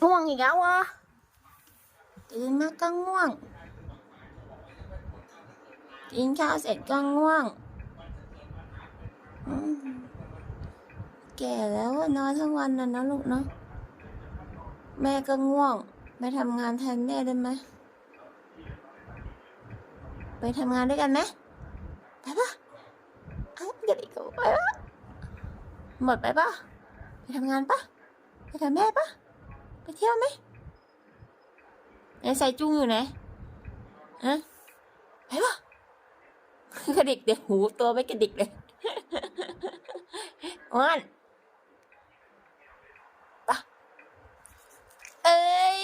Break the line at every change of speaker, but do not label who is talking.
ง่วงอีกแล้ววะตื่นมาก็ง่วงกินข้าวเสร็จก็ง่วงแก่แล้วนอนทั้งวันนะลูกเนาะแม่ก็ง่วงไปทำงานแทนแม่ได้ไหมไปทำงานด้วยกันไหมไปปะเดี๋ยวอีกไปปะหมดไปปะไปทำงานปะไปกับแม่ปะไปเที่ยวไหมไอ้ใส่จุ้งอยู่ไหนไปปะกระดิกเดี๋ยวหูตัวไม่กระดิกเลยอ้วนปะเอ้ย